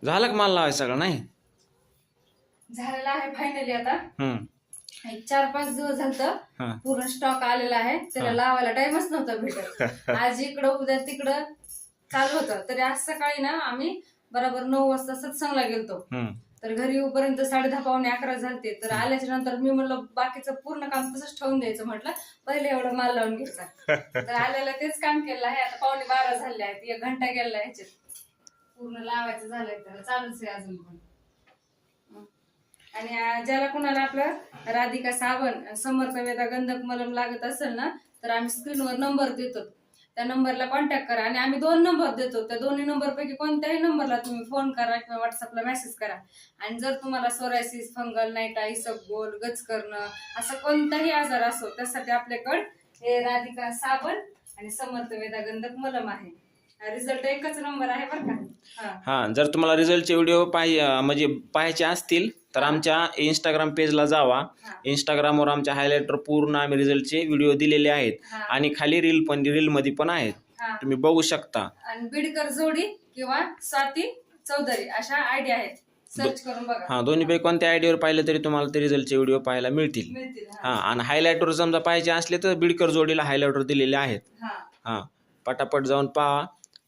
झालं का माल लावायचं सगळं? नाही झालेला आहे फायनली आता. एक 4-5 दिवस हा. झालं पूर्ण स्टॉक आलेला आहे. त्याला लावायला टाइमच नव्हता भेटत. आज इकडं उद्या तिकडं चालू होतं. तरी आज सकाळी ना आम्ही बरोबर 9 वाजता सत्संगला गेलतो. तर घरी येऊपर्यंत 10:30-11 झालते. तर आल्याच्या नंतर मी म्हणलं बाकीचं पूर्ण काम तसंच ठेवून द्यायचं, म्हटलं पहिले एवढं माल लावून घ्यायचा. तर आल्याला तेच काम केलं आहे. आता 11:15 झाले आहेत. 1 घंटा गेला ह्याच्यात. पूर्ण लावायचं झालंय, त्याला चालूच आहे अजून पण. आणि ज्याला कुणाला आपलं राधिका साबण, समर्थ वेदा गंधक मलम लागत असेल ना, तर आम्ही स्क्रीनवर नंबर देतो. त्या नंबरला कॉन्टॅक्ट करा. आणि आम्ही 2 नंबर देतो. त्या दोन्ही नंबर पैकी कोणत्याही नंबरला तुम्ही फोन करा किंवा व्हॉट्सअपला मेसेज करा. आणि जर तुम्हाला सोरायसिस, फंगल, नाईटा, इसबगोल, गच करणं असा कोणताही आजार असो, त्यासाठी आपल्याकडे हे राधिका साबण आणि समर्थ वेदा गंधक मलम आहे. रिझल्ट एकच नंबर आहे बरं का. हा, जर तुम्हाला रिझल्टचे व्हिडिओ म्हणजे पाहायचे असतील तर आमच्या इंस्टाग्राम पेजला जावा. इंस्टाग्रामवर आमच्या हायलाइटर पूर्ण आम्ही रिझल्टचे व्हिडिओ दिलेले आहेत आणि खाली रील मध्ये पण आहेत, तुम्ही बघू शकता. आणि बिडकर जोडी किंवा स्वाती चौधरी अशा आयडी आहेत, सर्च करून बघा. हा, दोन्हीपैकी कोणत्या आयडीवर पाहिलं तरी तुम्हाला ते रिझल्टचे व्हिडिओ पाहायला मिळतील. हा, आणि हायलाइटर समजा पाहिजे असले तर बिडकर जोडीला हायलाइटर दिलेले आहेत. हा, पटापट जाऊन पहा.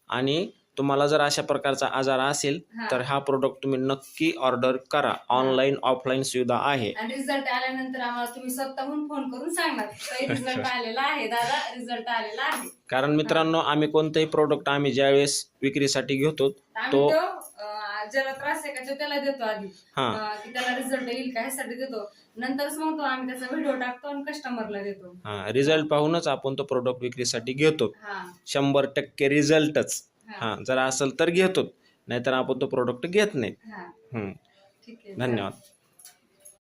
आणि तुम्हाला जर अशा प्रकारचा आजार असेल तर हा प्रोडक्ट तुम्ही नक्की ऑर्डर करा. ऑनलाईन ऑफलाईन सुविधा आहे. आणि रिझल्ट आल्यानंतर आम्हाला तुम्ही स्वतःहून फोन करून सांगणार रिझल्ट आलेला आहे दादा, रिझल्ट आलेला आहे. कारण मित्रांनो, आम्ही कोणतेही प्रोडक्ट आम्ही ज्यावेळेस विक्रीसाठी घेतो तो ज्याला त्रास आहे का तो त्याला देतो आधी, की त्याला रिझल्ट येईल का ह्यासाठी देतो. नंतरच मग तो आम्ही त्याचा व्हिडिओ टाकतो आणि कस्टमरला देतो. रिझल्ट पाहूनच आपण तो प्रोडक्ट विक्रीसाठी घेतो. 100% रिझल्टच जर असेल तर घेतो, नाहीतर आपण तो प्रोडक्ट घेत नाही. ठीक आहे, धन्यवाद.